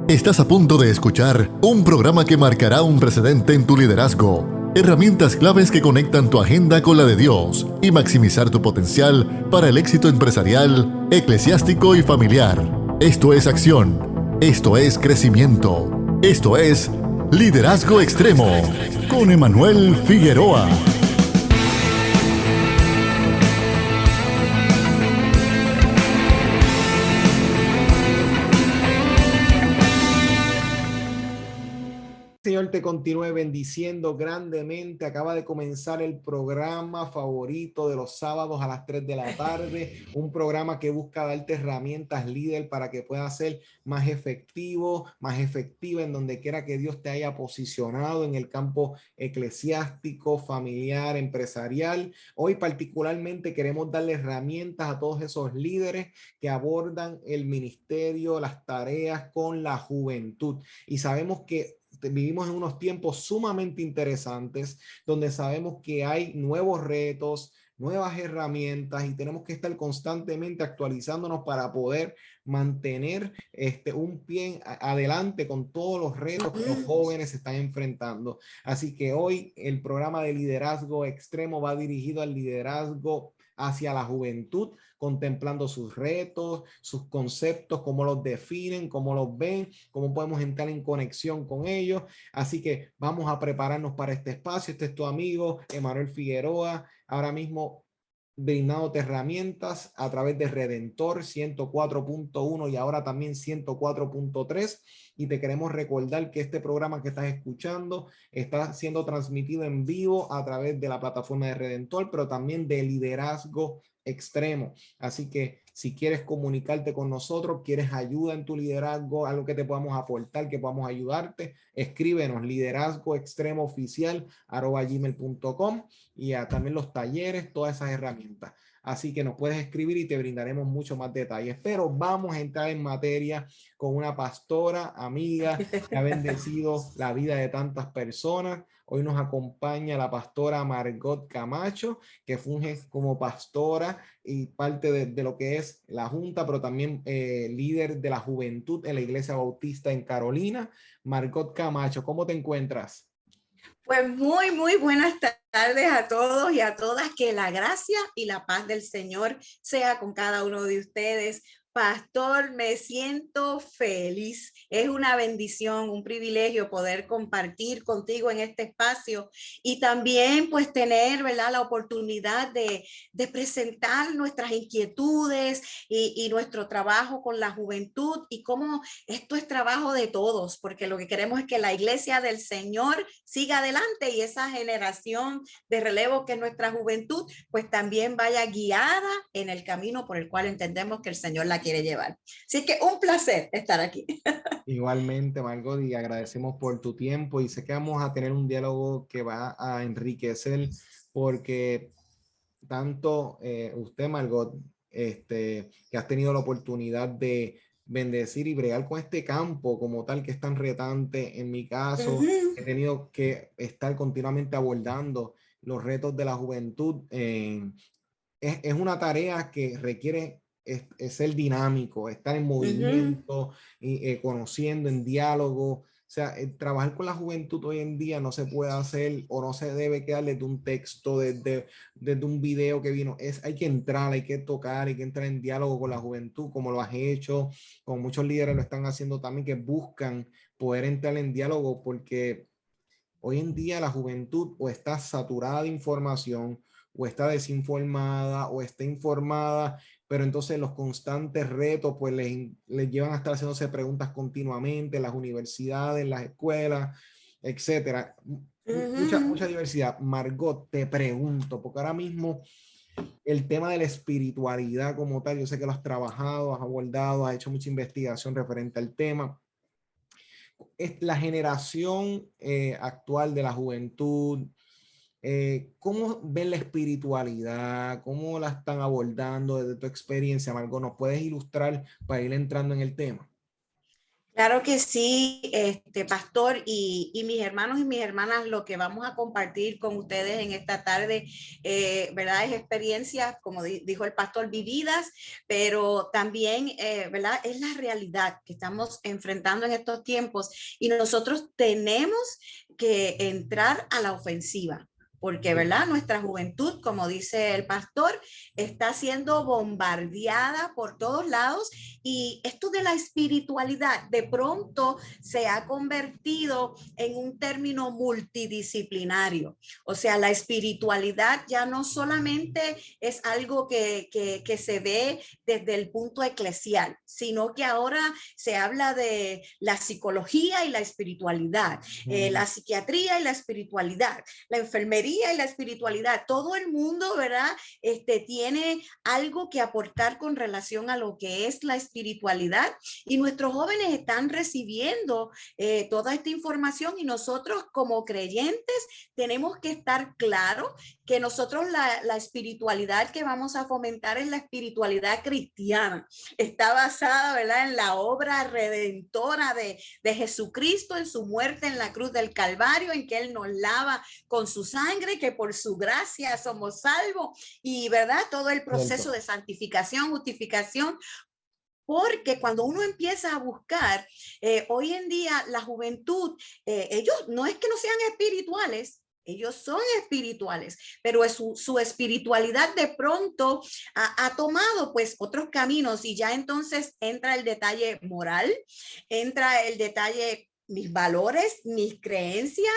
Estás a punto de escuchar un programa que marcará un precedente en tu liderazgo. Herramientas claves que conectan tu agenda con la de Dios y maximizar tu potencial para el éxito empresarial, eclesiástico y familiar. Esto es acción. Esto es crecimiento. Esto es Liderazgo Extremo con Emanuel Figueroa. Señor te continúe bendiciendo grandemente. Acaba de comenzar el programa favorito de los sábados a las 3 de la tarde, un programa que busca darte herramientas líder para que puedas ser más efectivo, más efectiva en donde quiera que Dios te haya posicionado en el campo eclesiástico, familiar, empresarial. Hoy particularmente queremos darle herramientas a todos esos líderes que abordan el ministerio, las tareas con la juventud. Y sabemos que vivimos en unos tiempos sumamente interesantes donde sabemos que hay nuevos retos, nuevas herramientas y tenemos que estar constantemente actualizándonos para poder mantener un pie adelante con todos los retos que los jóvenes se están enfrentando. Así que hoy el programa de liderazgo extremo va dirigido al liderazgo hacia la juventud, contemplando sus retos, sus conceptos, cómo los definen, cómo los ven, cómo podemos entrar en conexión con ellos. Así que vamos a prepararnos para este espacio. Este es tu amigo Emanuel Figueroa, ahora mismo brindándote herramientas a través de Redentor 104.1 y ahora también 104.3. Y te queremos recordar que este programa que estás escuchando está siendo transmitido en vivo a través de la plataforma de Redentor, pero también de Liderazgo Extremo. Así que si quieres comunicarte con nosotros, quieres ayuda en tu liderazgo, algo que te podamos aportar, que podamos ayudarte, escríbenos liderazgoextremooficial@gmail.com y también los talleres, todas esas herramientas. Así que nos puedes escribir y te brindaremos mucho más detalles. Pero vamos a entrar en materia con una pastora, amiga, que ha bendecido la vida de tantas personas. Hoy nos acompaña la pastora Margot Camacho, que funge como pastora y parte de lo que es la Junta, pero también líder de la juventud en la Iglesia Bautista en Carolina. Margot Camacho, ¿cómo te encuentras? Pues muy buenas tardes a todos y a todas. Que la gracia y la paz del Señor sea con cada uno de ustedes. Pastor, me siento feliz. Es una bendición, un privilegio poder compartir contigo en este espacio y también pues tener, ¿verdad?, la oportunidad de presentar nuestras inquietudes y nuestro trabajo con la juventud y cómo esto es trabajo de todos, porque lo que queremos es que la iglesia del Señor siga adelante y esa generación de relevo que es nuestra juventud, pues también vaya guiada en el camino por el cual entendemos que el Señor la quiere llevar. Así que un placer estar aquí. Igualmente, Margot, y agradecemos por tu tiempo y sé que vamos a tener un diálogo que va a enriquecer porque tanto usted, Margot, que has tenido la oportunidad de bendecir y bregar con este campo como tal que es tan retante. En mi caso, he tenido que estar continuamente abordando los retos de la juventud. Es una tarea que requiere es ser dinámico, estar en movimiento, y, conociendo, en diálogo. O sea, trabajar con la juventud hoy en día no se puede hacer o no se debe quedar desde un texto, desde un video que vino. Hay que entrar, hay que tocar, hay que entrar en diálogo con la juventud, como lo has hecho, como muchos líderes lo están haciendo también, que buscan poder entrar en diálogo, porque hoy en día la juventud o está saturada de información, o está desinformada, o está informada, pero entonces los constantes retos pues les llevan a estar haciéndose preguntas continuamente en las universidades, en las escuelas, etcétera. Mucha diversidad. Margot, te pregunto, porque ahora mismo el tema de la espiritualidad como tal, yo sé que lo has trabajado, has abordado, has hecho mucha investigación referente al tema. Es la generación actual de la juventud. ¿Cómo ven la espiritualidad? ¿Cómo la están abordando desde tu experiencia, Margot? ¿Nos puedes ilustrar para ir entrando en el tema? Claro que sí, pastor, y mis hermanos y mis hermanas, lo que vamos a compartir con ustedes en esta tarde, ¿verdad? Es experiencias, como dijo el pastor, vividas, pero también, ¿verdad? Es la realidad que estamos enfrentando en estos tiempos y nosotros tenemos que entrar a la ofensiva. Porque, ¿verdad? Nuestra juventud, como dice el pastor, está siendo bombardeada por todos lados y esto de la espiritualidad de pronto se ha convertido en un término multidisciplinario. O sea, la espiritualidad ya no solamente es algo que se ve desde el punto eclesial, sino que ahora se habla de la psicología y la espiritualidad, la psiquiatría y la espiritualidad, la enfermería y la espiritualidad. Todo el mundo, ¿verdad? Tiene algo que aportar con relación a lo que es la espiritualidad y nuestros jóvenes están recibiendo toda esta información y nosotros como creyentes tenemos que estar claros que nosotros la espiritualidad que vamos a fomentar es la espiritualidad cristiana. Está basada, ¿verdad?, en la obra redentora de Jesucristo, en su muerte en la cruz del Calvario, en que Él nos lava con su sangre, que por su gracia somos salvos y, ¿verdad?, todo el proceso de santificación, justificación. Porque cuando uno empieza a buscar, hoy en día la juventud, ellos no es que no sean espirituales, ellos son espirituales, pero su espiritualidad de pronto ha tomado pues otros caminos y ya entonces entra el detalle moral, entra el detalle mis valores, mis creencias,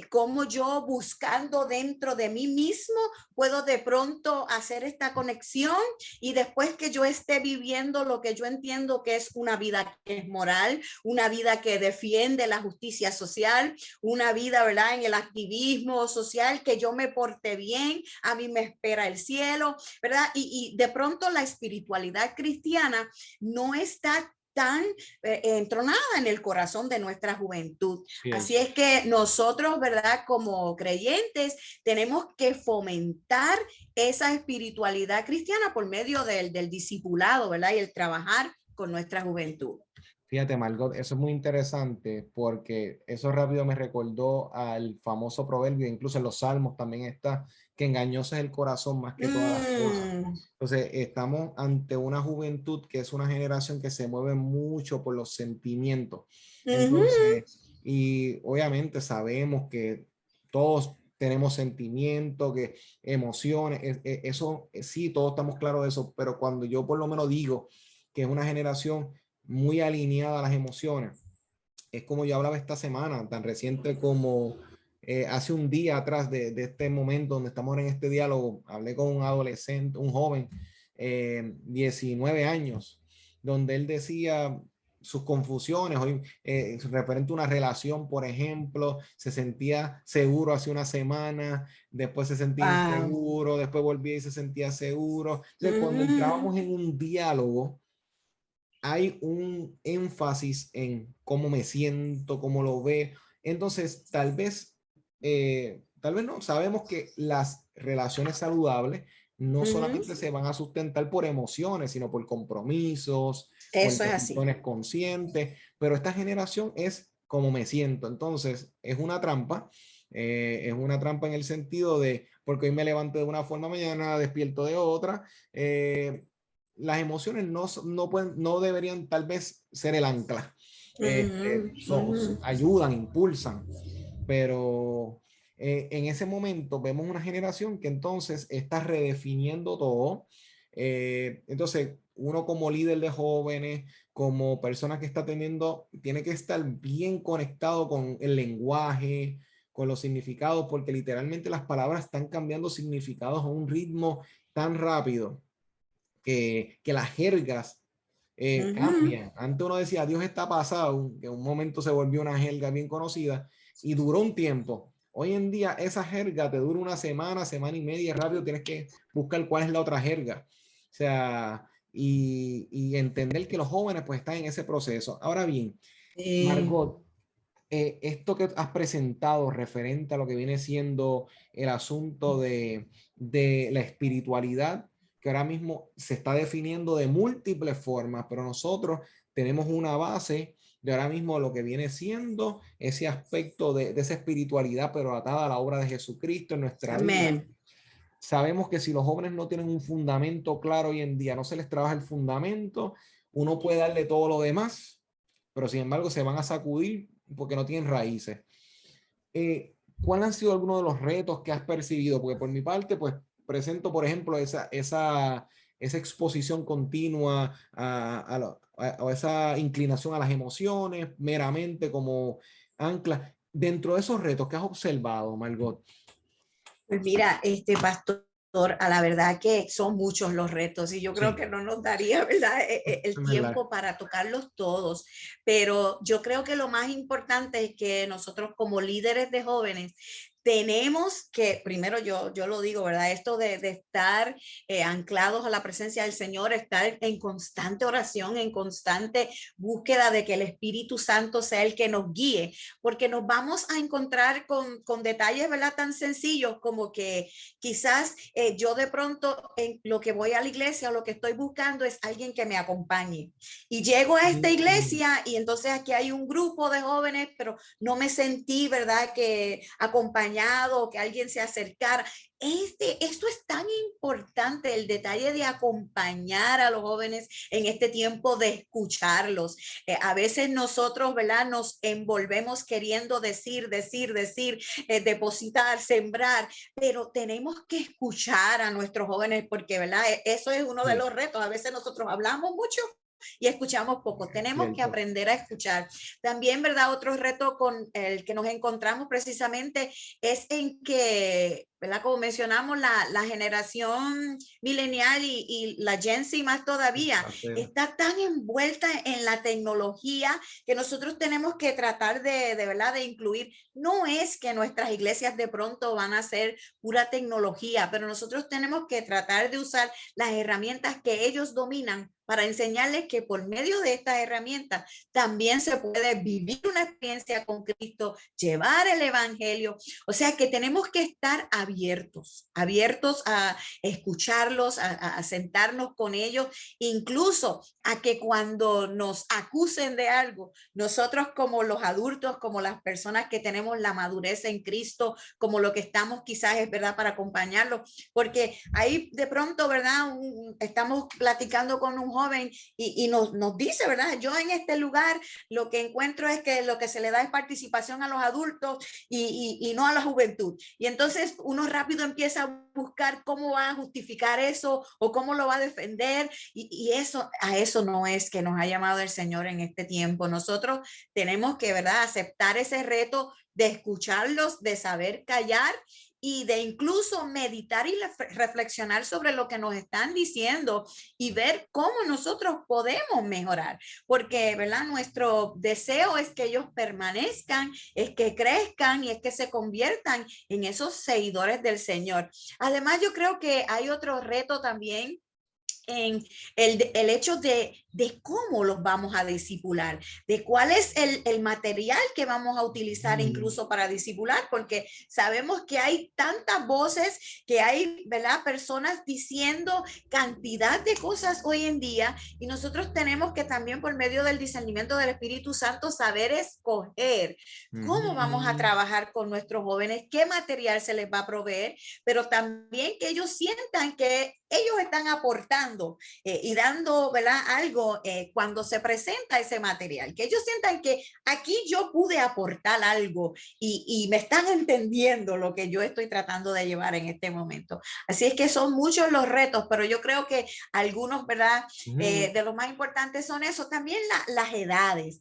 cómo yo buscando dentro de mí mismo puedo de pronto hacer esta conexión y después que yo esté viviendo lo que yo entiendo que es una vida que es moral, una vida que defiende la justicia social, una vida, ¿verdad?, en el activismo social, que yo me porte bien, a mí me espera el cielo, ¿verdad? Y de pronto la espiritualidad cristiana no está tan entronada en el corazón de nuestra juventud. Sí. Así es que nosotros, ¿verdad?, como creyentes, tenemos que fomentar esa espiritualidad cristiana por medio del discipulado, ¿verdad?, y el trabajar con nuestra juventud. Fíjate, Margot, eso es muy interesante porque eso rápido me recordó al famoso proverbio, incluso en los Salmos también está, que engañoso es el corazón más que todas las cosas. Entonces, estamos ante una juventud que es una generación que se mueve mucho por los sentimientos. Entonces, y obviamente sabemos que todos tenemos sentimientos, que emociones, eso sí, todos estamos claros de eso, pero cuando yo por lo menos digo que es una generación muy alineada a las emociones. Es como yo hablaba esta semana, tan reciente como hace un día atrás de este momento donde estamos en este diálogo, hablé con un adolescente, un joven, 19 años, donde él decía sus confusiones, hoy referente a una relación, por ejemplo, se sentía seguro hace una semana, después se sentía inseguro, después volvía y se sentía seguro. Entonces, cuando entrábamos en un diálogo, hay un énfasis en cómo me siento, cómo lo ve. Entonces, tal vez no, sabemos que las relaciones saludables no solamente se van a sustentar por emociones, sino por compromisos, por decisiones conscientes, pero esta generación es como me siento. Entonces, es una trampa en el sentido de, porque hoy me levanto de una forma, mañana despierto de otra, las emociones no deberían tal vez ser el ancla. Ayudan, impulsan, pero en ese momento vemos una generación que entonces está redefiniendo todo. Entonces, uno como líder de jóvenes, como persona que está tiene que estar bien conectado con el lenguaje, con los significados, porque literalmente las palabras están cambiando significados a un ritmo tan rápido que las jergas cambian. Antes uno decía Dios está pasado, que en un momento se volvió una jerga bien conocida y duró un tiempo. Hoy en día esa jerga te dura una semana, semana y media, rápido tienes que buscar cuál es la otra jerga. O sea, y entender que los jóvenes pues están en ese proceso. Ahora bien, Margot, esto que has presentado referente a lo que viene siendo el asunto de la espiritualidad, que ahora mismo se está definiendo de múltiples formas, pero nosotros tenemos una base de ahora mismo lo que viene siendo ese aspecto de esa espiritualidad, pero atada a la obra de Jesucristo en nuestra vida. Amén. Sabemos que si los jóvenes no tienen un fundamento claro hoy en día, no se les trabaja el fundamento, uno puede darle todo lo demás, pero sin embargo se van a sacudir porque no tienen raíces. ¿Cuáles han sido algunos de los retos que has percibido? Porque por mi parte, pues presento, por ejemplo, esa exposición continua a esa inclinación a las emociones, meramente como ancla. Dentro de esos retos que has observado, Margot. Pues mira, pastor, a la verdad que son muchos los retos y yo creo que no nos daría, ¿verdad? El tiempo para tocarlos todos, pero yo creo que lo más importante es que nosotros como líderes de jóvenes tenemos que, primero yo lo digo, ¿verdad? Esto de estar anclados a la presencia del Señor, estar en constante oración, en constante búsqueda de que el Espíritu Santo sea el que nos guíe, porque nos vamos a encontrar con detalles, ¿verdad? Tan sencillos como que quizás yo de pronto en lo que voy a la iglesia o lo que estoy buscando es alguien que me acompañe. Y llego a esta iglesia y entonces aquí hay un grupo de jóvenes, pero no me sentí, ¿verdad? Que acompañado, que alguien se acercara. Esto es tan importante, el detalle de acompañar a los jóvenes en este tiempo, de escucharlos. A veces nosotros, ¿verdad? Nos envolvemos queriendo decir, depositar, sembrar, pero tenemos que escuchar a nuestros jóvenes porque, ¿verdad? Eso es uno de los retos. A veces nosotros hablamos mucho y escuchamos poco. Tenemos que aprender a escuchar. También, ¿verdad? Otro reto con el que nos encontramos precisamente es en que, ¿verdad? Como mencionamos, la generación milenial y la Gen Z más todavía está tan envuelta en la tecnología que nosotros tenemos que tratar de verdad de incluir. No es que nuestras iglesias de pronto van a ser pura tecnología, pero nosotros tenemos que tratar de usar las herramientas que ellos dominan para enseñarles que por medio de estas herramientas también se puede vivir una experiencia con Cristo, llevar el evangelio. O sea que tenemos que estar abiertos a escucharlos, a sentarnos con ellos, incluso a que cuando nos acusen de algo, nosotros como los adultos, como las personas que tenemos la madurez en Cristo, como lo que estamos quizás es verdad para acompañarlos, porque ahí de pronto, ¿verdad? Estamos platicando con un joven y nos dice, ¿verdad? Yo en este lugar lo que encuentro es que lo que se le da es participación a los adultos y no a la juventud. Y entonces uno rápido empieza a buscar cómo va a justificar eso o cómo lo va a defender. Y a eso no es que nos ha llamado el Señor en este tiempo. Nosotros tenemos que, ¿verdad? Aceptar ese reto de escucharlos, de saber callar y de incluso meditar y reflexionar sobre lo que nos están diciendo y ver cómo nosotros podemos mejorar, porque, ¿verdad? Nuestro deseo es que ellos permanezcan, es que crezcan y es que se conviertan en esos seguidores del Señor. Además, yo creo que hay otro reto también en el hecho de cómo los vamos a discipular, de cuál es el material que vamos a utilizar incluso para discipular, porque sabemos que hay tantas voces, que hay, ¿verdad? Personas diciendo cantidad de cosas hoy en día y nosotros tenemos que también por medio del discernimiento del Espíritu Santo saber escoger cómo vamos a trabajar con nuestros jóvenes, qué material se les va a proveer, pero también que ellos sientan que ellos están aportando y dando, ¿verdad? Algo cuando se presenta ese material, que ellos sientan que aquí yo pude aportar algo y me están entendiendo lo que yo estoy tratando de llevar en este momento. Así es que son muchos los retos, pero yo creo que algunos, ¿verdad? De los más importantes son eso, también las edades,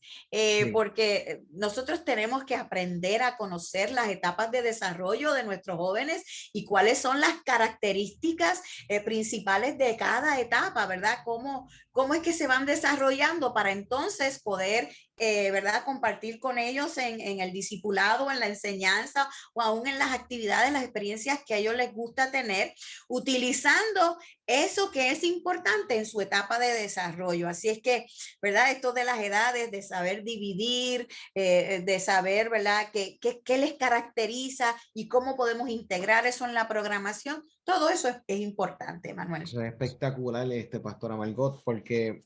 porque nosotros tenemos que aprender a conocer las etapas de desarrollo de nuestros jóvenes y cuáles son las características principales de cada etapa, ¿verdad? ¿Cómo es que se van desarrollando para entonces poder, ¿verdad? Compartir con ellos en el discipulado, en la enseñanza o aún en las actividades, las experiencias que a ellos les gusta tener, utilizando eso que es importante en su etapa de desarrollo. Así es que, ¿verdad? Esto de las edades, de saber dividir, de saber, ¿verdad? ¿Qué les caracteriza y cómo podemos integrar eso en la programación? Todo eso es importante, Manuel. Eso es espectacular, pastora Margot, porque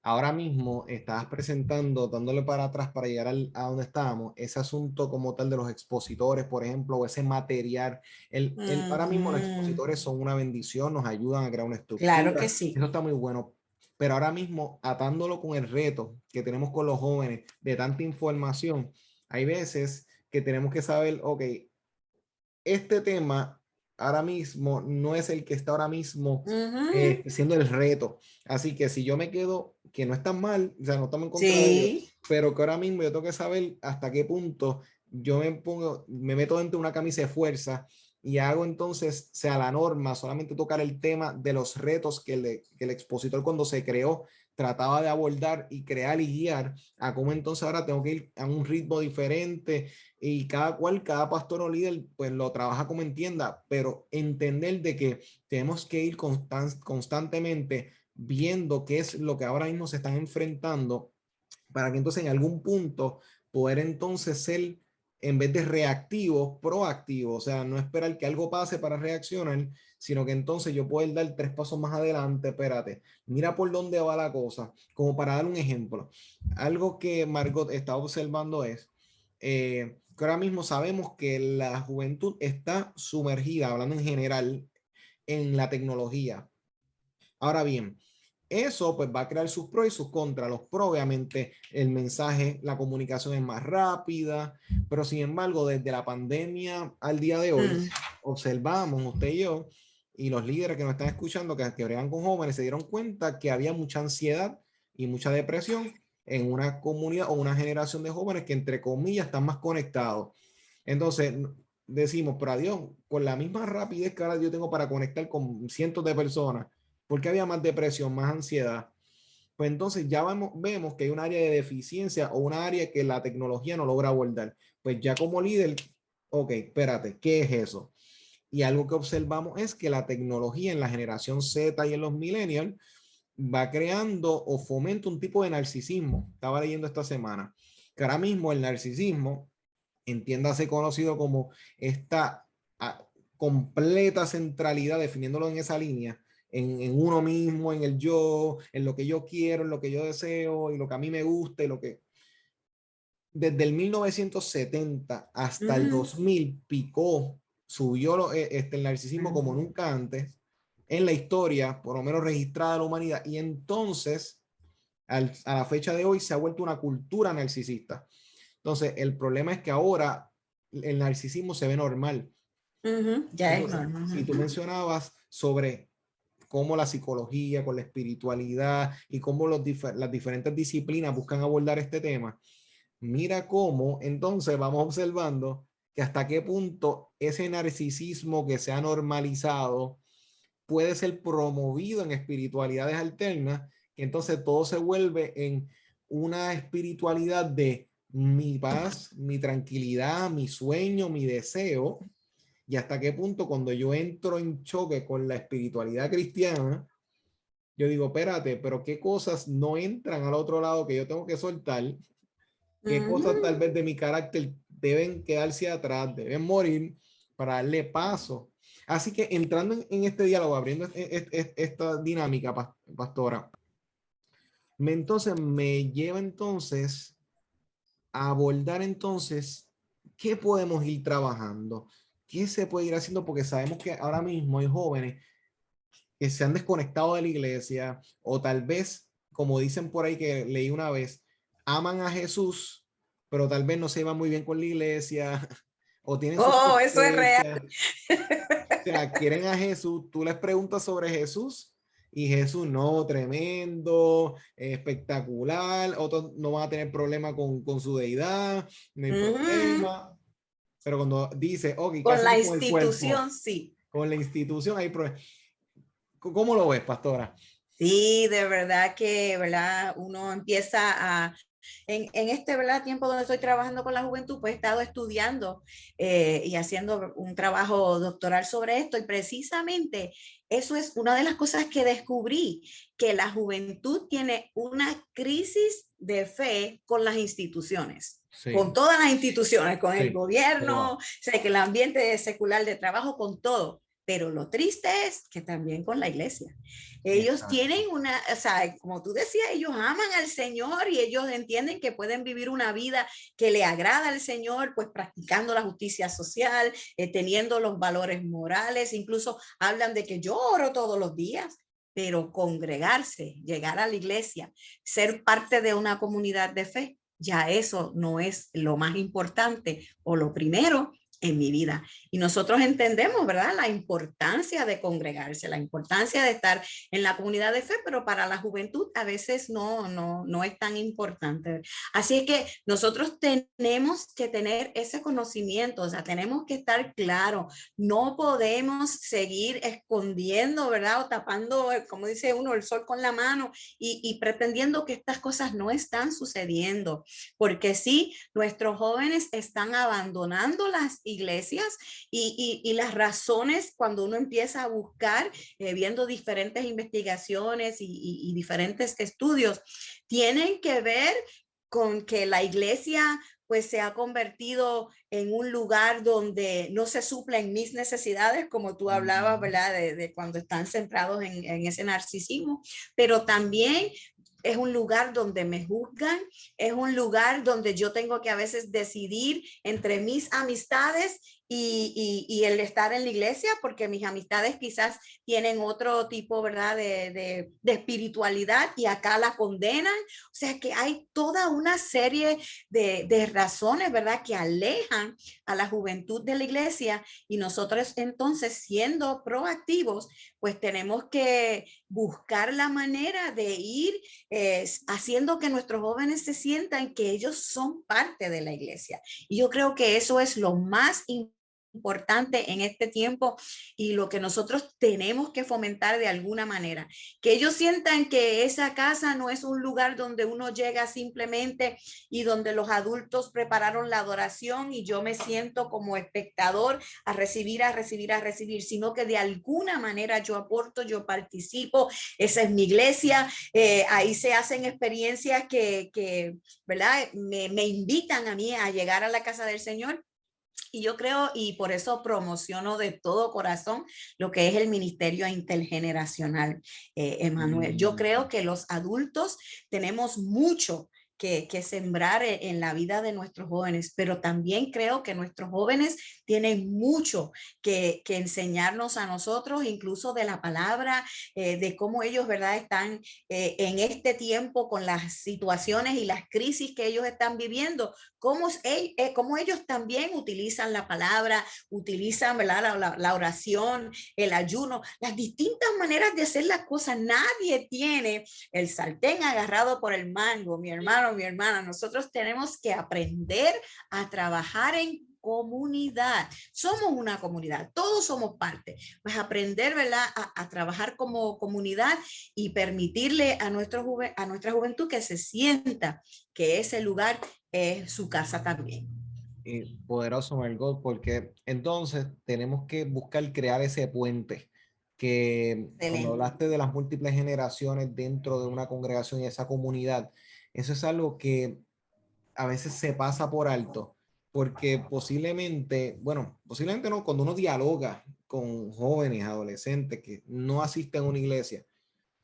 ahora mismo estabas presentando, dándole para atrás para llegar a donde estábamos, ese asunto como tal de los expositores, por ejemplo, o ese material. Ahora mismo los Ujú. expositores son una bendición, nos ayudan a crear una Claro estructura, que sí. eso está muy bueno. Pero ahora mismo, atándolo con el reto que tenemos con los jóvenes de tanta información, hay veces que tenemos que saber, ok, este tema ahora mismo no es el que está ahora mismo Ujú. siendo el reto. Así que si yo me quedo, que no está mal, o sea, no estamos en contra de ellos, Sí. pero que ahora mismo yo tengo que saber hasta qué punto yo me meto dentro de una camisa de fuerza y hago entonces, sea la norma, solamente tocar el tema de los retos que el expositor cuando se creó trataba de abordar y crear y guiar a cómo entonces ahora tengo que ir a un ritmo diferente y cada pastor o líder, pues lo trabaja como entienda, pero entender de que tenemos que ir constantemente viendo qué es lo que ahora mismo se están enfrentando para que entonces en algún punto poder entonces ser, en vez de reactivo, proactivo, o sea, no esperar que algo pase para reaccionar, sino que entonces yo puedo dar 3 pasos más adelante, espérate, mira por dónde va la cosa, como para dar un ejemplo. Algo que Margot está observando es que ahora mismo sabemos que la juventud está sumergida, hablando en general, en la tecnología. Ahora bien, eso pues va a crear sus pros y sus contras. Los pros, obviamente, el mensaje, la comunicación es más rápida, pero sin embargo, desde la pandemia al día de hoy, Mm. observamos, usted y yo, y los líderes que nos están escuchando, que bregan con jóvenes, se dieron cuenta que había mucha ansiedad y mucha depresión en una comunidad o una generación de jóvenes que, entre comillas, están más conectados. Entonces, decimos, pero adiós, con la misma rapidez que ahora yo tengo para conectar con cientos de personas, porque había más depresión, más ansiedad. Pues entonces ya vemos que hay un área de deficiencia o un área que la tecnología no logra abordar. Pues ya como líder, ok, espérate, ¿qué es eso? Y algo que observamos es que la tecnología en la generación Z y en los millennials va creando o fomenta un tipo de narcisismo. Estaba leyendo esta semana que ahora mismo el narcisismo, entiéndase conocido como esta a, completa centralidad, definiéndolo en esa línea, en uno mismo, en el yo, en lo que yo quiero, en lo que yo deseo y lo que a mí me gusta y lo que desde el 1970 hasta el Ujú. 2000 picó, subió el narcisismo como Ujú. nunca antes en la historia, por lo menos registrada de la humanidad, y entonces a la fecha de hoy se ha vuelto una cultura narcisista. Entonces, el problema es que ahora el narcisismo se ve normal. Ujú. Ya es Entonces, normal. si tú Ujú. mencionabas sobre cómo la psicología, con la espiritualidad y cómo las diferentes disciplinas buscan abordar este tema, mira cómo entonces vamos observando que hasta qué punto ese narcisismo que se ha normalizado puede ser promovido en espiritualidades alternas, que entonces todo se vuelve en una espiritualidad de mi paz, mi tranquilidad, mi sueño, mi deseo, y hasta qué punto cuando yo entro en choque con la espiritualidad cristiana, yo digo, espérate, pero qué cosas no entran al otro lado que yo tengo que soltar, qué cosas tal Ujú. vez de mi carácter deben quedarse atrás, deben morir para darle paso. Así que entrando en este diálogo, abriendo esta dinámica, pastora, entonces me lleva entonces a abordar entonces qué podemos ir trabajando, qué se puede ir haciendo, porque sabemos que ahora mismo hay jóvenes que se han desconectado de la iglesia o tal vez, como dicen por ahí que leí una vez, aman a Jesús, pero tal vez no se llevan muy bien con la iglesia o tienen sus Oh, eso es real. sospechas. O sea, quieren a Jesús, tú les preguntas sobre Jesús y Jesús no, tremendo, espectacular, otros no van a tener problema con su deidad, no hay Ujú. problema, pero cuando dice, ok, ¿qué Con la hacemos con el cuerpo? institución, sí. Con la institución hay problemas. ¿Cómo lo ves, pastora? Sí, de verdad que, ¿verdad? Uno empieza a, en este, ¿verdad? Tiempo donde estoy trabajando con la juventud, pues he estado estudiando y haciendo un trabajo doctoral sobre esto y precisamente eso es una de las cosas que descubrí, que la juventud tiene una crisis de fe con las instituciones. Con Sí, todas las instituciones, con el sí, gobierno, toda. o sea, que el ambiente secular de trabajo, con todo. Pero lo triste es que también con la iglesia. Ellos tienen una, o sea, como tú decías, ellos aman al Señor y ellos entienden que pueden vivir una vida que le agrada al Señor, pues practicando la justicia social, teniendo los valores morales, incluso hablan de que yo oro todos los días, pero congregarse, llegar a la iglesia, ser parte de una comunidad de fe, ya eso no es lo más importante o lo primero en mi vida. Y nosotros entendemos, ¿verdad?, la importancia de congregarse, la importancia de estar en la comunidad de fe, pero para la juventud a veces no es tan importante. Así es que nosotros tenemos que tener ese conocimiento, o sea, tenemos que estar claros, no podemos seguir escondiendo, ¿verdad?, o tapando, como dice uno, el sol con la mano y pretendiendo que estas cosas no están sucediendo, porque sí, nuestros jóvenes están abandonando las iglesias y las razones cuando uno empieza a buscar, viendo diferentes investigaciones y diferentes estudios, tienen que ver con que la iglesia pues se ha convertido en un lugar donde no se suplen mis necesidades, como tú hablabas, ¿verdad? De cuando están centrados en ese narcisismo, pero también es un lugar donde me juzgan, es un lugar donde yo tengo que a veces decidir entre mis amistades y el estar en la iglesia, porque mis amistades quizás tienen otro tipo, ¿verdad?, de espiritualidad y acá la condenan. O sea que hay toda una serie de razones, ¿verdad?, que alejan a la juventud de la iglesia, y nosotros entonces, siendo proactivos, pues tenemos que buscar la manera de ir haciendo que nuestros jóvenes se sientan que ellos son parte de la iglesia. Y yo creo que eso es lo más importante en este tiempo y lo que nosotros tenemos que fomentar de alguna manera, que ellos sientan que esa casa no es un lugar donde uno llega simplemente y donde los adultos prepararon la adoración y yo me siento como espectador a recibir, sino que de alguna manera yo aporto, yo participo. Esa es mi iglesia, ahí se hacen experiencias que ¿verdad?, me invitan a mí a llegar a la casa del Señor. Y yo creo, y por eso promociono de todo corazón lo que es el ministerio intergeneracional, Emanuel. Yo creo que los adultos tenemos mucho que sembrar en la vida de nuestros jóvenes, pero también creo que nuestros jóvenes tienen mucho que enseñarnos a nosotros, incluso de la palabra, de cómo ellos, ¿verdad?, están en este tiempo con las situaciones y las crisis que ellos están viviendo, cómo ellos también utilizan la palabra, utilizan, ¿verdad?, la oración, el ayuno, las distintas maneras de hacer las cosas. Nadie tiene el sartén agarrado por el mango, mi hermano, mi hermana. Nosotros tenemos que aprender a trabajar en comunidad. Somos una comunidad, todos somos parte. Pues aprender, ¿verdad?, a trabajar como comunidad y permitirle a nuestra juventud que se sienta que ese lugar es su casa también. Poderoso, Margot, porque entonces tenemos que buscar crear ese puente que Excelente. cuando hablaste de las múltiples generaciones dentro de una congregación y esa comunidad, eso es algo que a veces se pasa por alto, porque posiblemente no, cuando uno dialoga con jóvenes, adolescentes que no asisten a una iglesia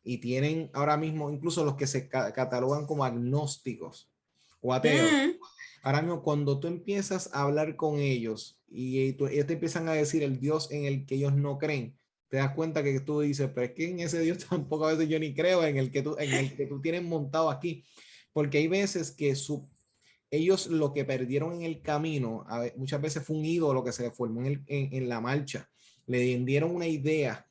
y tienen ahora mismo, incluso los que se catalogan como agnósticos o ateos, ahora mismo cuando tú empiezas a hablar con ellos y ellos te empiezan a decir el Dios en el que ellos no creen, te das cuenta que tú dices, pero es que en ese Dios tampoco a veces yo ni creo, en el que tú tienes montado aquí, porque hay veces que ellos lo que perdieron en el camino, muchas veces fue un ídolo que se formó en la marcha, le dieron una idea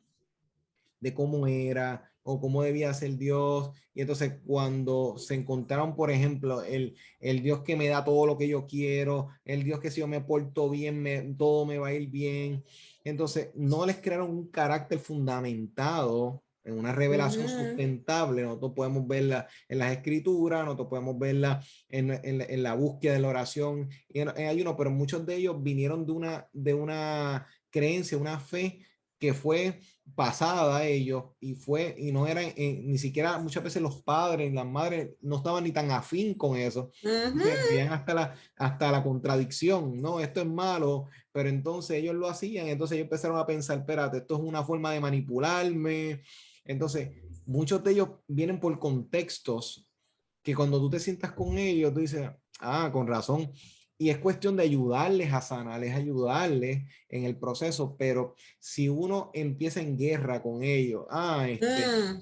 de cómo era o cómo debía ser Dios. Y entonces cuando se encontraron, por ejemplo, el Dios que me da todo lo que yo quiero, el Dios que si yo me porto bien, todo me va a ir bien. Entonces no les crearon un carácter fundamentado en una revelación sustentable. Nosotros podemos verla en las escrituras, nosotros podemos verla en la búsqueda de la oración y en ayuno, pero muchos de ellos vinieron de una creencia, una fe que fue pasada a ellos y no eran ni siquiera muchas veces los padres, las madres no estaban ni tan afín con eso. Veían hasta la contradicción, ¿no? Esto es malo, pero entonces ellos lo hacían, entonces ellos empezaron a pensar, espérate, esto es una forma de manipularme. Entonces, muchos de ellos vienen por contextos que cuando tú te sientas con ellos, tú dices, ah, con razón. Y es cuestión de ayudarles a sanarles, ayudarles en el proceso, pero si uno empieza en guerra con ellos,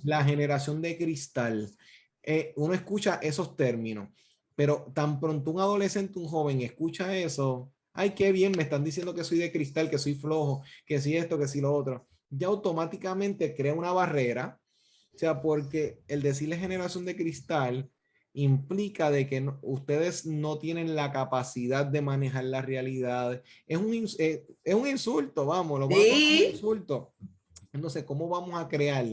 la generación de cristal, uno escucha esos términos, pero tan pronto un adolescente, un joven escucha eso, ay, qué bien, me están diciendo que soy de cristal, que soy flojo, que si esto, que si lo otro, ya automáticamente crea una barrera, o sea, porque el decirle generación de cristal implica de que ustedes no tienen la capacidad de manejar la realidad. Es un insulto, vamos, lo van a tomar como un insulto. Entonces, ¿cómo vamos a crear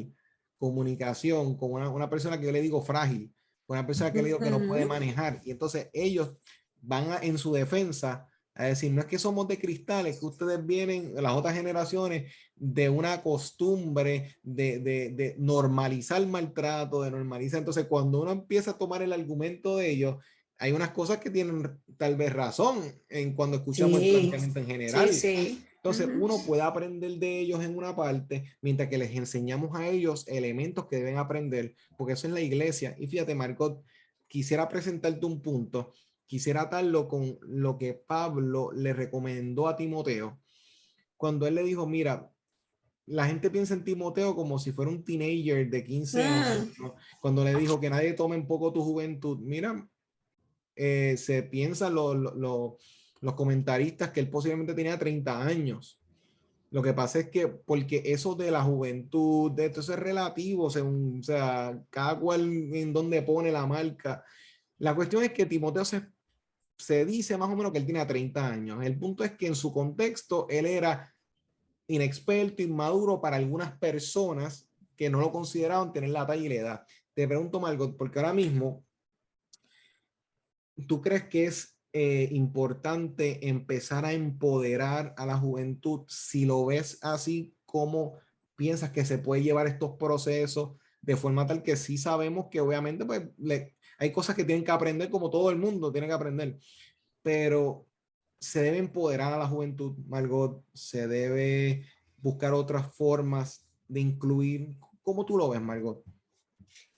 comunicación con una persona que yo le digo frágil, con una persona que le digo que no puede manejar? Y entonces ellos van en su defensa a decir, no es que somos de cristales, que ustedes vienen, las otras generaciones, de una costumbre de normalizar el maltrato, de normalizar. Entonces, cuando uno empieza a tomar el argumento de ellos, hay unas cosas que tienen tal vez razón en cuando escuchamos el planteamiento en general. Entonces, uno puede aprender de ellos en una parte, mientras que les enseñamos a ellos elementos que deben aprender, porque eso es la iglesia. Y fíjate, Margot, quisiera presentarte un punto, quisiera atarlo con lo que Pablo le recomendó a Timoteo, cuando él le dijo, mira, la gente piensa en Timoteo como si fuera un teenager de 15 años, ¿no? Cuando le dijo que nadie tome en poco tu juventud, mira, se piensan los comentaristas que él posiblemente tenía 30 años. Lo que pasa es que, porque eso de la juventud, de esto, eso es relativo, según, o sea, cada cual en donde pone la marca. La cuestión es que Timoteo se dice más o menos que él tiene 30 años. El punto es que en su contexto él era inexperto, inmaduro para algunas personas que no lo consideraban tener la talla y la edad. Te pregunto, Margot, porque ahora mismo, ¿tú crees que es importante empezar a empoderar a la juventud? Si lo ves así, ¿cómo piensas que se puede llevar estos procesos de forma tal que sí sabemos que obviamente pues, hay cosas que tienen que aprender como todo el mundo tiene que aprender, pero se debe empoderar a la juventud, Margot, se debe buscar otras formas de incluir? ¿Cómo tú lo ves, Margot?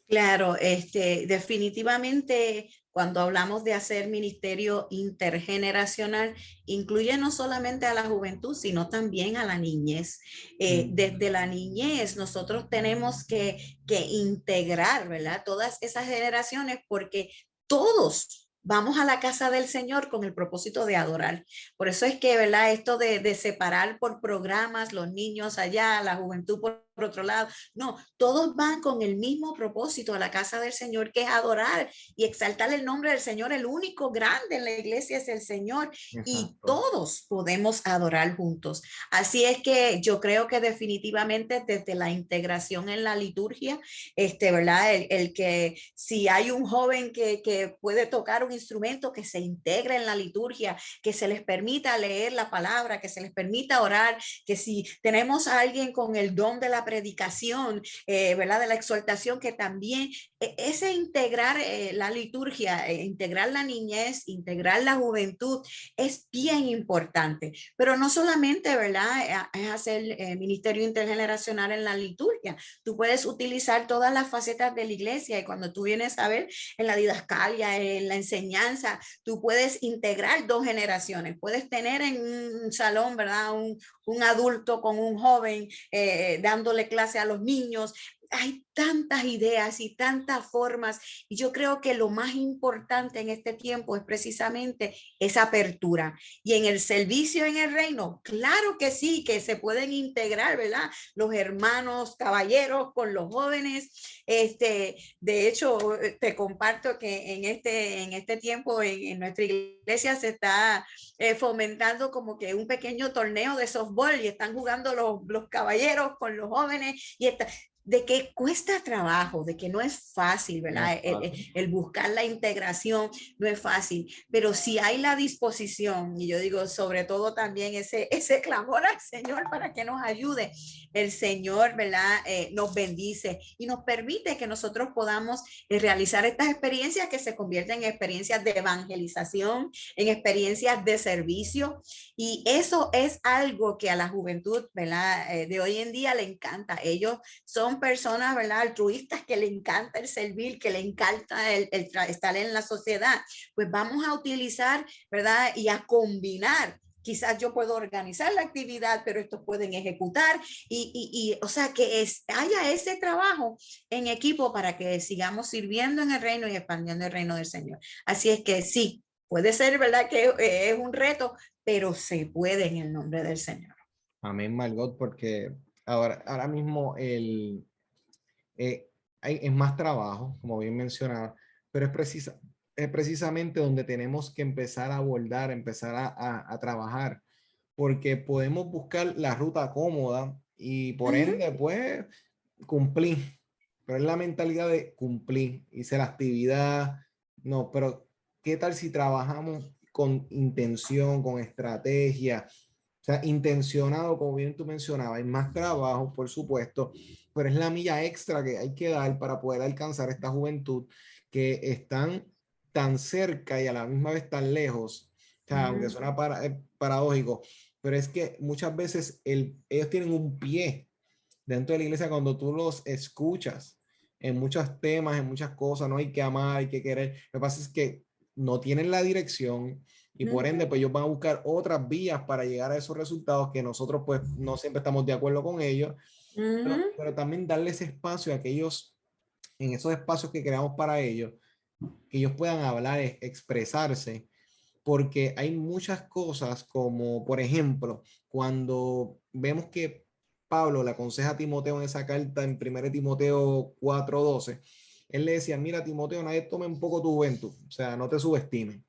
Claro, definitivamente cuando hablamos de hacer ministerio intergeneracional, incluye no solamente a la juventud, sino también a la niñez. Desde la niñez nosotros tenemos que integrar, ¿verdad? Todas esas generaciones, porque todos vamos a la casa del Señor con el propósito de adorar. Por eso es que, ¿verdad? Esto de separar por programas, los niños allá, la juventud por otro lado, no, todos van con el mismo propósito a la casa del Señor, que es adorar y exaltar el nombre del Señor. El único grande en la iglesia es el Señor. Exacto. Y todos podemos adorar juntos. Así es que yo creo que definitivamente desde la integración en la liturgia, ¿verdad? El que si hay un joven que puede tocar un instrumento, que se integre en la liturgia, que se les permita leer la palabra, que se les permita orar, que si tenemos a alguien con el don de la predicación, ¿verdad? De la exhortación, que también ese integrar la liturgia, integrar la niñez, integrar la juventud es bien importante, pero no solamente, ¿verdad? Es hacer ministerio intergeneracional en la liturgia. Tú puedes utilizar todas las facetas de la iglesia, y cuando tú vienes a ver en la didascalia, en la enseñanza, tú puedes integrar dos generaciones. Puedes tener en un salón, ¿verdad? Un adulto con un joven dándole clase a los niños. Hay tantas ideas y tantas formas, y yo creo que lo más importante en este tiempo es precisamente esa apertura. Y en el servicio en el reino, claro que sí, que se pueden integrar, ¿verdad? Los hermanos caballeros con los jóvenes. De hecho, te comparto que en este tiempo en nuestra iglesia se está fomentando como que un pequeño torneo de softball, y están jugando los caballeros con los jóvenes, y de que cuesta trabajo, de que no es fácil, ¿verdad? El buscar la integración no es fácil, pero si hay la disposición, y yo digo sobre todo también ese clamor al Señor para que nos ayude, el Señor, ¿verdad? Nos bendice y nos permite que nosotros podamos realizar estas experiencias que se convierten en experiencias de evangelización, en experiencias de servicio, y eso es algo que a la juventud, ¿verdad? De hoy en día le encanta. Ellos son personas, ¿verdad? Altruistas, que le encanta el servir, que le encanta el estar en la sociedad. Pues vamos a utilizar, ¿verdad? Y a combinar. Quizás yo puedo organizar la actividad, pero estos pueden ejecutar o sea, que haya ese trabajo en equipo para que sigamos sirviendo en el reino y expandiendo el reino del Señor. Así es que sí, puede ser, ¿verdad? Que es un reto, pero se puede en el nombre del Señor. Amén, Margot, porque ahora mismo es más trabajo, como bien mencionaba, pero es precisamente donde tenemos que empezar a abordar, empezar a trabajar, porque podemos buscar la ruta cómoda y por ende, pues, cumplir, pero es la mentalidad de cumplir, hice la actividad, no, pero ¿qué tal si trabajamos con intención, con estrategia? O sea, intencionado, como bien tú mencionabas, hay más trabajo, por supuesto, pero es la milla extra que hay que dar para poder alcanzar esta juventud que están tan cerca y a la misma vez tan lejos. O sea, aunque suena paradójico, pero es que muchas veces ellos tienen un pie dentro de la iglesia cuando tú los escuchas en muchos temas, en muchas cosas, no hay que amar, hay que querer. Lo que pasa es que no tienen la dirección y por ende, pues ellos van a buscar otras vías para llegar a esos resultados que nosotros pues no siempre estamos de acuerdo con ellos, pero también darles espacio a aquellos, en esos espacios que creamos para ellos, que ellos puedan hablar, expresarse, porque hay muchas cosas como, por ejemplo, cuando vemos que Pablo le aconseja a Timoteo en esa carta en 1 Timoteo 4:12, él le decía, mira Timoteo, nadie tome un poco tu juventud, o sea, no te subestimes,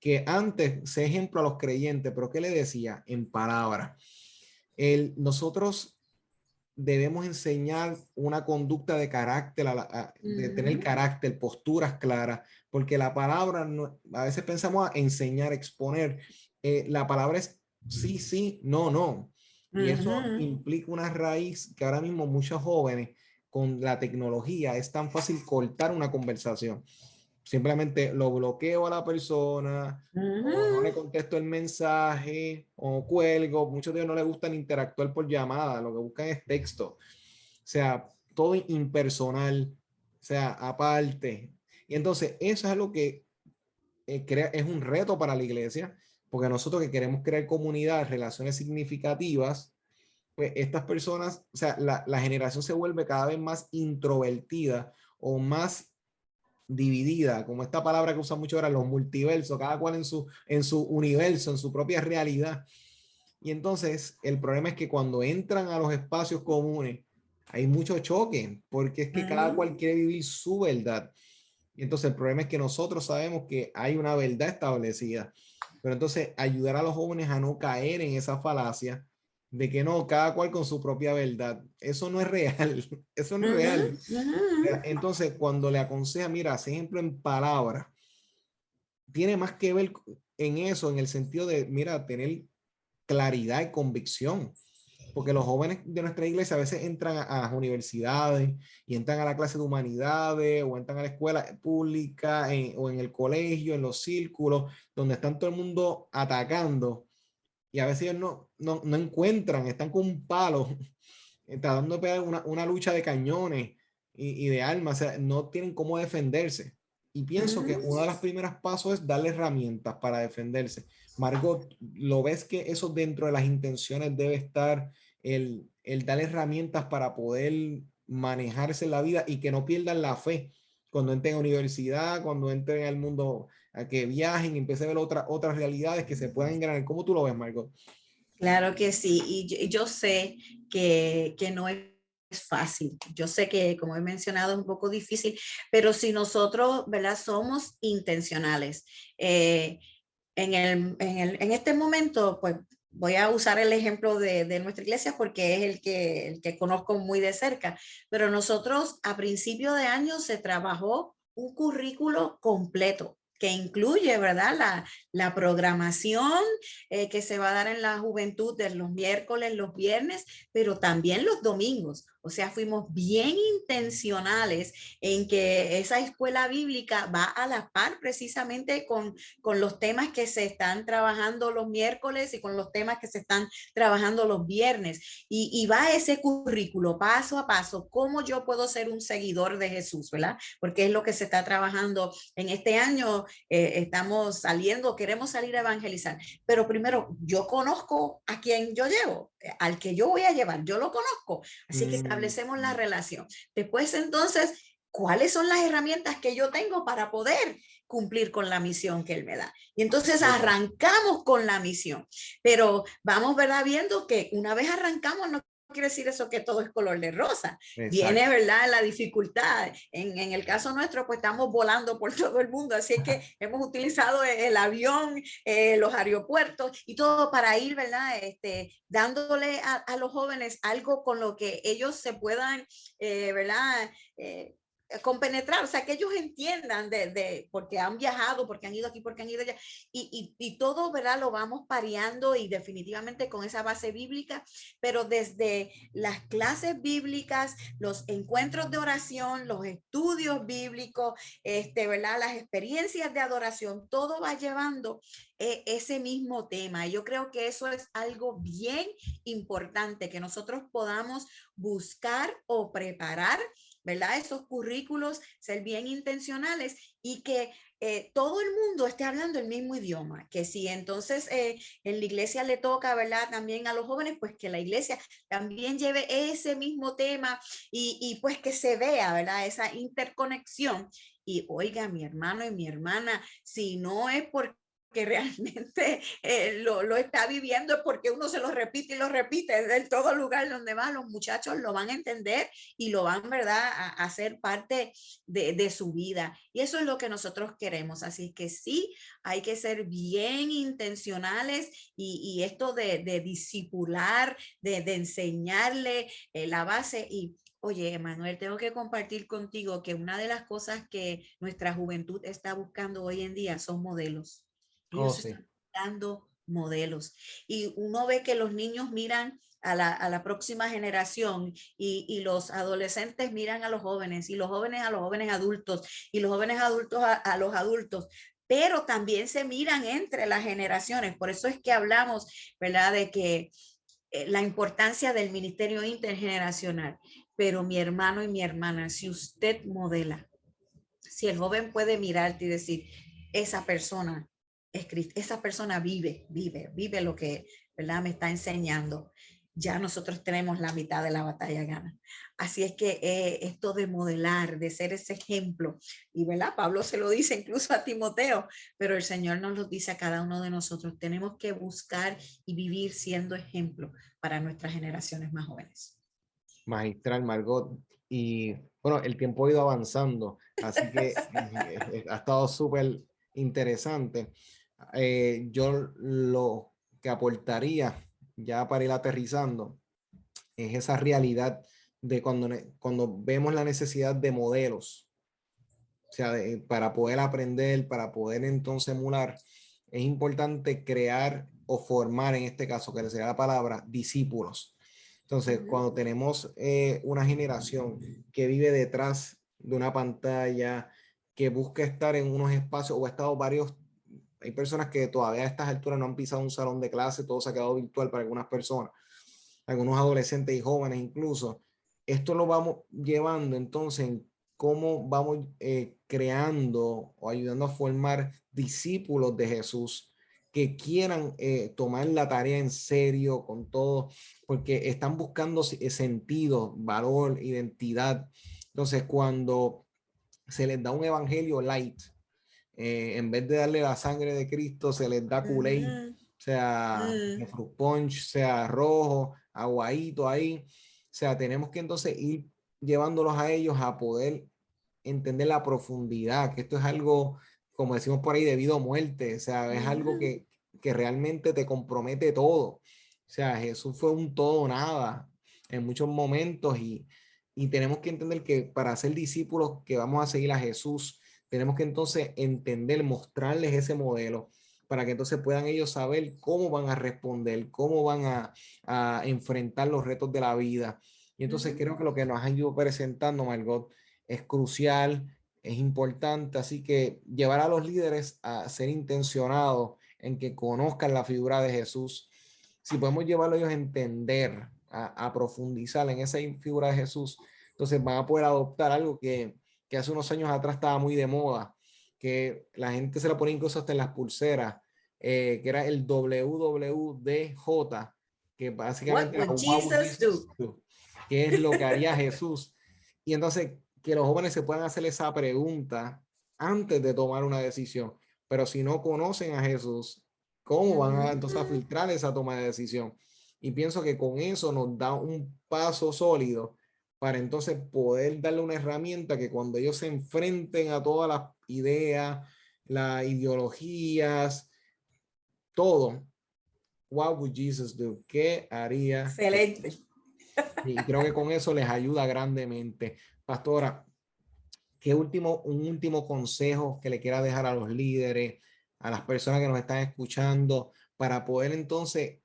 que antes sé ejemplo a los creyentes, pero ¿qué le decía? En palabra. Nosotros debemos enseñar una conducta de carácter, de tener carácter, posturas claras, porque la palabra, a veces pensamos a enseñar, exponer, la palabra es sí, sí, no, no. Y eso implica una raíz que ahora mismo muchos jóvenes con la tecnología es tan fácil cortar una conversación. Simplemente lo bloqueo a la persona, o no le contesto el mensaje, o cuelgo. Muchos de ellos no les gustan interactuar por llamada, lo que buscan es texto. O sea, todo impersonal, o sea, aparte. Y entonces, eso es lo que es un reto para la iglesia, porque nosotros que queremos crear comunidad, relaciones significativas, pues estas personas, o sea, la generación se vuelve cada vez más introvertida o más dividida, como esta palabra que usan mucho ahora, los multiversos, cada cual en su universo, en su propia realidad. Y entonces el problema es que cuando entran a los espacios comunes, hay mucho choque, porque es que cada cual quiere vivir su verdad. Y entonces el problema es que nosotros sabemos que hay una verdad establecida, pero entonces ayudar a los jóvenes a no caer en esa falacia de que no, cada cual con su propia verdad. Eso no es real, eso no es real. Entonces, cuando le aconseja, mira, haz ejemplo en palabras, tiene más que ver en eso, en el sentido de, mira, tener claridad y convicción. Porque los jóvenes de nuestra iglesia a veces entran a las universidades y entran a la clase de humanidades o entran a la escuela pública o en el colegio, en los círculos, donde están todo el mundo atacando y a veces ellos no encuentran, están con un palo, tratando de una lucha de cañones y de armas, o sea, no tienen cómo defenderse. Y pienso que uno de los primeros pasos es darle herramientas para defenderse. Margot, ¿lo ves que eso dentro de las intenciones debe estar el dar herramientas para poder manejarse en la vida y que no pierdan la fe cuando entren a universidad, cuando entren al mundo, a que viajen y empiecen a ver otras realidades que se puedan engranar? ¿Cómo tú lo ves, Margot? Claro que sí, y yo sé que no es fácil. Yo sé que, como he mencionado, es un poco difícil, pero si nosotros, ¿verdad? Somos intencionales. En este momento, pues voy a usar el ejemplo de nuestra iglesia porque es el que conozco muy de cerca, pero nosotros a principio de año se trabajó un currículo completo que incluye, ¿verdad? La programación que se va a dar en la juventud de los miércoles, los viernes, pero también los domingos. O sea, fuimos bien intencionales en que esa escuela bíblica va a la par precisamente con los temas que se están trabajando los miércoles y con los temas que se están trabajando los viernes. Y va ese currículo paso a paso, cómo yo puedo ser un seguidor de Jesús, ¿verdad? Porque es lo que se está trabajando en este año. Estamos saliendo, queremos salir a evangelizar, pero primero yo conozco a quien yo llevo, al que yo voy a llevar, yo lo conozco, así que establecemos la relación. Después entonces, ¿cuáles son las herramientas que yo tengo para poder cumplir con la misión que él me da? Y entonces arrancamos con la misión, pero vamos, ¿verdad? Viendo que una vez arrancamos, no quiere decir eso que todo es color de rosa. Exacto. Viene, ¿verdad? La dificultad. En el caso nuestro, pues estamos volando por todo el mundo, así que hemos utilizado el avión, los aeropuertos y todo para ir, ¿verdad? Dándole a los jóvenes algo con lo que ellos se puedan, ¿verdad? Compenetrar, o sea, que ellos entiendan porque han viajado, porque han ido aquí, porque han ido allá, y todo, ¿verdad? Lo vamos pareando y definitivamente con esa base bíblica, pero desde las clases bíblicas, los encuentros de oración, los estudios bíblicos, ¿verdad? Las experiencias de adoración, todo va llevando ese mismo tema. Y yo creo que eso es algo bien importante, que nosotros podamos buscar o preparar, ¿verdad? Esos currículos, ser bien intencionales y que todo el mundo esté hablando el mismo idioma, que si entonces en la iglesia le toca, ¿verdad? También a los jóvenes, pues que la iglesia también lleve ese mismo tema y pues que se vea, ¿verdad? Esa interconexión. Y oiga, mi hermano y mi hermana, si no es porque que realmente lo está viviendo es porque uno se lo repite y lo repite en todo lugar donde va, los muchachos lo van a entender y lo van, ¿verdad?, a hacer parte de su vida. Y eso es lo que nosotros queremos. Así que sí, hay que ser bien intencionales y esto de discipular, de enseñarle la base. Y oye, Emanuel, tengo que compartir contigo que una de las cosas que nuestra juventud está buscando hoy en día son modelos. Ellos están buscando modelos. Y uno ve que los niños miran a la próxima generación y los adolescentes miran a los jóvenes y los jóvenes a los jóvenes adultos y los jóvenes adultos a los adultos. Pero también se miran entre las generaciones. Por eso es que hablamos, ¿verdad?, de que la importancia del ministerio intergeneracional. Pero mi hermano y mi hermana, si usted modela, si el joven puede mirarte y decir, esa persona vive lo que, ¿verdad?, me está enseñando, ya nosotros tenemos la mitad de la batalla gana. Así es que esto de modelar, de ser ese ejemplo, y ¿verdad? Pablo se lo dice incluso a Timoteo, pero el Señor nos lo dice a cada uno de nosotros. Tenemos que buscar y vivir siendo ejemplo para nuestras generaciones más jóvenes. Magistral, Margot. Y bueno, el tiempo ha ido avanzando, así que ha estado súper interesante. Yo lo que aportaría ya para ir aterrizando es esa realidad de cuando vemos la necesidad de modelos, o sea, para poder aprender, para poder entonces emular, es importante crear o formar, en este caso, que sería la palabra, discípulos. Entonces, cuando tenemos una generación que vive detrás de una pantalla, que busca estar en unos espacios, o ha estado varios, hay personas que todavía a estas alturas no han pisado un salón de clase, todo se ha quedado virtual para algunas personas, algunos adolescentes y jóvenes incluso. Esto lo vamos llevando entonces en cómo vamos creando o ayudando a formar discípulos de Jesús que quieran tomar la tarea en serio con todo, porque están buscando sentido, valor, identidad. Entonces, cuando se les da un evangelio light, en vez de darle la sangre de Cristo, se les da Kool-Aid, sea fruit punch, sea rojo, aguadito ahí. O sea, tenemos que entonces ir llevándolos a ellos a poder entender la profundidad, que esto es algo, como decimos por ahí, debido a muerte. O sea, es algo que que realmente te compromete todo. O sea, Jesús fue un todo o nada en muchos momentos y tenemos que entender que para ser discípulos que vamos a seguir a Jesús, tenemos que entonces entender, mostrarles ese modelo para que entonces puedan ellos saber cómo van a responder, cómo van a enfrentar los retos de la vida. Y entonces creo que lo que nos han ido presentando, Margot, es crucial, es importante, así que llevar a los líderes a ser intencionados en que conozcan la figura de Jesús. Si podemos llevarlo a ellos a entender, a profundizar en esa figura de Jesús, entonces van a poder adoptar algo que hace unos años atrás estaba muy de moda, que la gente se la pone incluso hasta en las pulseras, que era el WWDJ, que básicamente What era would What would Jesus Jesus do? do? ¿Qué es lo que haría Jesús? Y entonces que los jóvenes se puedan hacer esa pregunta antes de tomar una decisión. Pero si no conocen a Jesús, ¿cómo van a entonces a filtrar esa toma de decisión? Y pienso que con eso nos da un paso sólido para entonces poder darle una herramienta que cuando ellos se enfrenten a todas las ideas, las ideologías, todo, what would Jesus do? ¿Qué haría Excelente. Jesús? Y creo que con eso les ayuda grandemente. Pastora, un último consejo que le quiera dejar a los líderes, a las personas que nos están escuchando, para poder entonces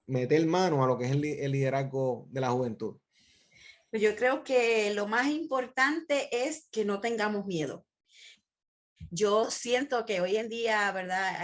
meter mano a lo que es el liderazgo de la juventud? Yo creo que lo más importante es que no tengamos miedo. Yo siento que hoy en día, ¿verdad?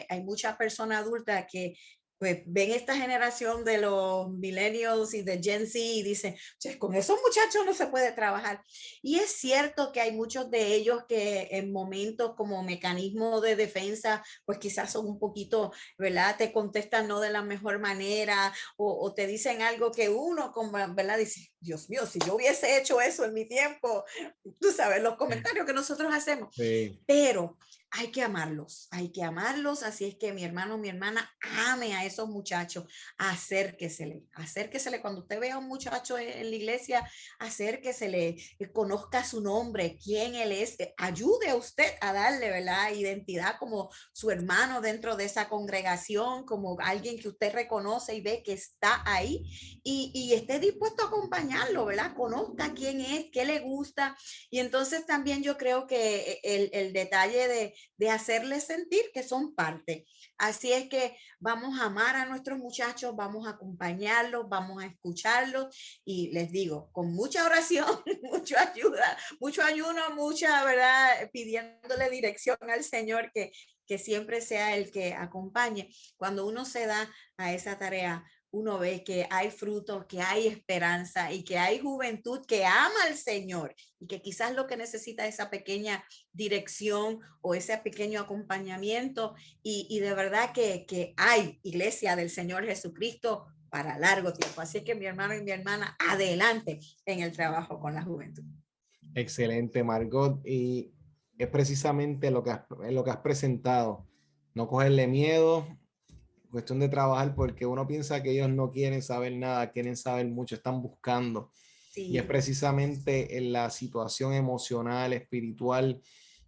Hay muchas personas adultas que pues ven esta generación de los millennials y de Gen Z y dicen, con esos muchachos no se puede trabajar. Y es cierto que hay muchos de ellos que en momentos como mecanismo de defensa, pues quizás son un poquito, ¿verdad? Te contestan no de la mejor manera o te dicen algo que uno, como, ¿verdad? Dice, Dios mío, si yo hubiese hecho eso en mi tiempo, tú sabes, los comentarios que nosotros hacemos. Sí. Pero hay que amarlos, así es que mi hermano, mi hermana, ame a esos muchachos, acérquesele cuando usted vea a un muchacho en la iglesia, acérquesele, conozca su nombre, quién él es, ayude a usted a darle, ¿verdad? Identidad como su hermano dentro de esa congregación, como alguien que usted reconoce y ve que está ahí y esté dispuesto a acompañarlo, ¿verdad? Conozca quién es, qué le gusta y entonces también yo creo que el detalle de hacerles sentir que son parte. Así es que vamos a amar a nuestros muchachos, vamos a acompañarlos, vamos a escucharlos y les digo, con mucha oración, mucha ayuda, mucho ayuno, mucha, ¿verdad? Pidiéndole dirección al Señor que siempre sea el que acompañe. Cuando uno se da a esa tarea, uno ve que hay frutos, que hay esperanza y que hay juventud que ama al Señor y que quizás lo que necesita es esa pequeña dirección o ese pequeño acompañamiento y de verdad que hay iglesia del Señor Jesucristo para largo tiempo. Así es que mi hermano y mi hermana, adelante en el trabajo con la juventud. Excelente, Margot. Y es precisamente lo que has presentado. No cogerle miedo, cuestión de trabajar, porque uno piensa que ellos no quieren saber nada, quieren saber mucho, están buscando. Sí. Y es precisamente en la situación emocional, espiritual,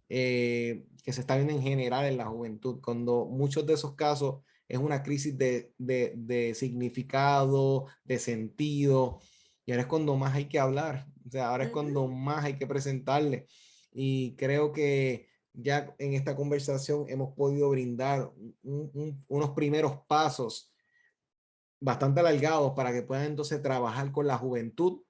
que se está viendo en general en la juventud, cuando muchos de esos casos es una crisis de significado, de sentido, y ahora es cuando más hay que hablar, o sea, ahora es cuando más hay que presentarle, y creo que ya en esta conversación hemos podido brindar unos primeros pasos bastante alargados para que puedan entonces trabajar con la juventud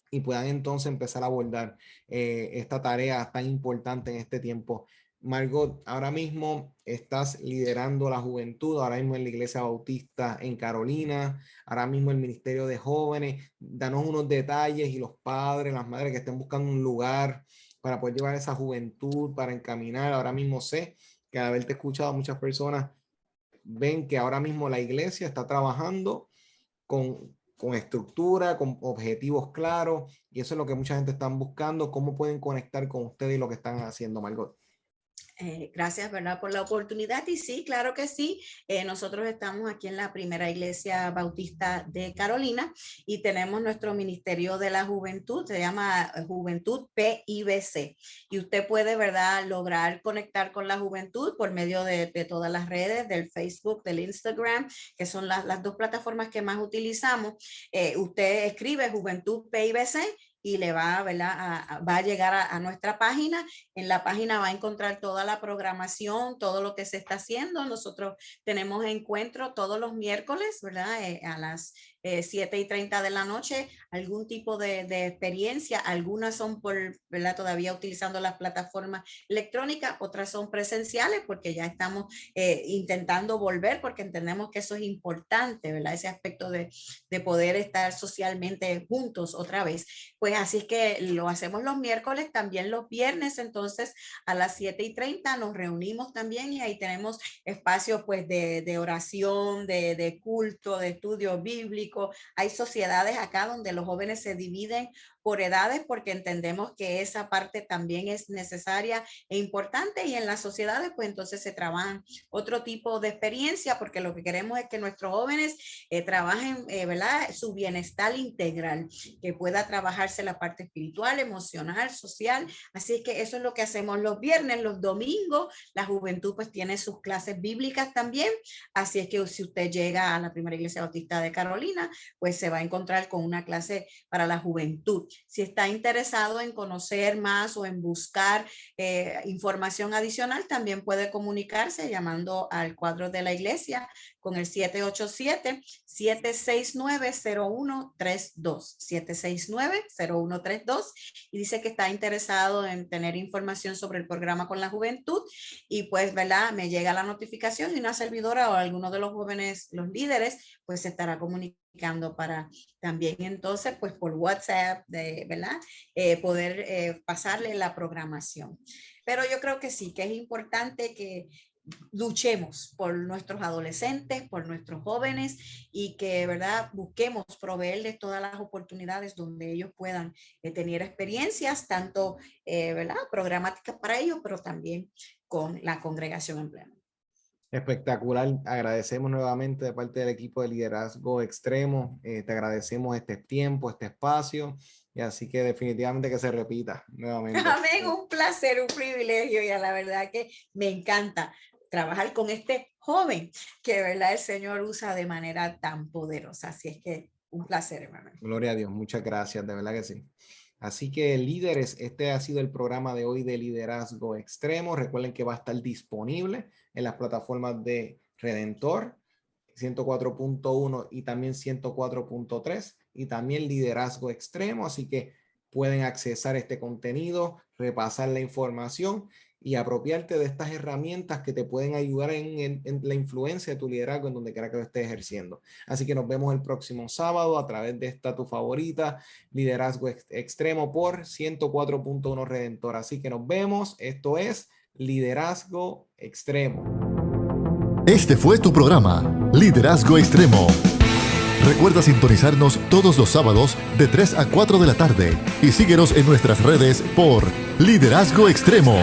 y puedan entonces empezar a abordar esta tarea tan importante en este tiempo. Margot, ahora mismo estás liderando la juventud, ahora mismo en la Iglesia Bautista en Carolina, ahora mismo el Ministerio de Jóvenes. Danos unos detalles y los padres, las madres que estén buscando un lugar para poder llevar esa juventud, para encaminar. Ahora mismo sé que al haberte escuchado muchas personas ven que ahora mismo la iglesia está trabajando con estructura, con objetivos claros, y eso es lo que mucha gente está buscando. ¿Cómo pueden conectar con ustedes y lo que están haciendo, Margot? Gracias, ¿verdad?, por la oportunidad. Y sí, claro que sí. Nosotros estamos aquí en la Primera Iglesia Bautista de Carolina y tenemos nuestro Ministerio de la Juventud, se llama Juventud PIBC. Y usted puede, ¿verdad?, lograr conectar con la juventud por medio de todas las redes, del Facebook, del Instagram, que son las dos plataformas que más utilizamos. Usted escribe Juventud PIBC y le va, ¿verdad?, va a llegar a nuestra página. En la página va a encontrar toda la programación, todo lo que se está haciendo. Nosotros tenemos encuentro todos los miércoles, ¿verdad?, a las 7:30 de la noche, algún tipo de experiencia. Algunas son ¿verdad?, todavía utilizando las plataformas electrónicas, otras son presenciales porque ya estamos intentando volver porque entendemos que eso es importante, ¿verdad?, ese aspecto de poder estar socialmente juntos otra vez. Pues así es que lo hacemos los miércoles, también los viernes. Entonces a las 7:30 nos reunimos también y ahí tenemos espacios pues de oración, de culto, de estudio bíblico. Hay sociedades acá donde los jóvenes se dividen por edades porque entendemos que esa parte también es necesaria e importante, y en las sociedades pues entonces se trabajan otro tipo de experiencia porque lo que queremos es que nuestros jóvenes trabajen, ¿verdad?, su bienestar integral, que pueda trabajarse la parte espiritual, emocional, social. Así es que eso es lo que hacemos los viernes. Los domingos la juventud pues tiene sus clases bíblicas también, así es que si usted llega a la Primera Iglesia Bautista de Carolina pues se va a encontrar con una clase para la juventud. Si está interesado en conocer más o en buscar información adicional, también puede comunicarse llamando al cuadro de la iglesia con el 787-769-0132, 769-0132, y dice que está interesado en tener información sobre el programa con la juventud, y pues, ¿verdad?, me llega la notificación y una servidora o alguno de los jóvenes, los líderes, pues se estará comunicando para también entonces pues por WhatsApp, ¿verdad?, poder pasarle la programación. Pero yo creo que sí, que es importante que luchemos por nuestros adolescentes, por nuestros jóvenes, y que, ¿verdad?, busquemos proveerles todas las oportunidades donde ellos puedan tener experiencias, tanto, ¿verdad?, programáticas para ellos, pero también con la congregación en pleno. Espectacular. Agradecemos nuevamente de parte del equipo de Liderazgo Extremo. Te agradecemos este tiempo, este espacio, y así que definitivamente que se repita nuevamente. Amén, un placer, un privilegio, y a la verdad que me encanta trabajar con este joven que, ¿verdad?, el Señor usa de manera tan poderosa. Así es que un placer, hermano. Gloria a Dios, muchas gracias, de verdad que sí. Así que líderes, este ha sido el programa de hoy de Liderazgo Extremo. Recuerden que va a estar disponible en las plataformas de Redentor 104.1 y también 104.3 y también Liderazgo Extremo. Así que pueden accesar este contenido, repasar la información y apropiarte de estas herramientas que te pueden ayudar en la influencia de tu liderazgo en donde quiera que lo estés ejerciendo. Así que nos vemos el próximo sábado a través de esta tu favorita, Liderazgo Extremo por 104.1 Redentor. Así que nos vemos. Esto es Liderazgo Extremo. Este fue tu programa, Liderazgo Extremo. Recuerda sintonizarnos todos los sábados de 3 a 4 de la tarde y síguenos en nuestras redes por Liderazgo Extremo.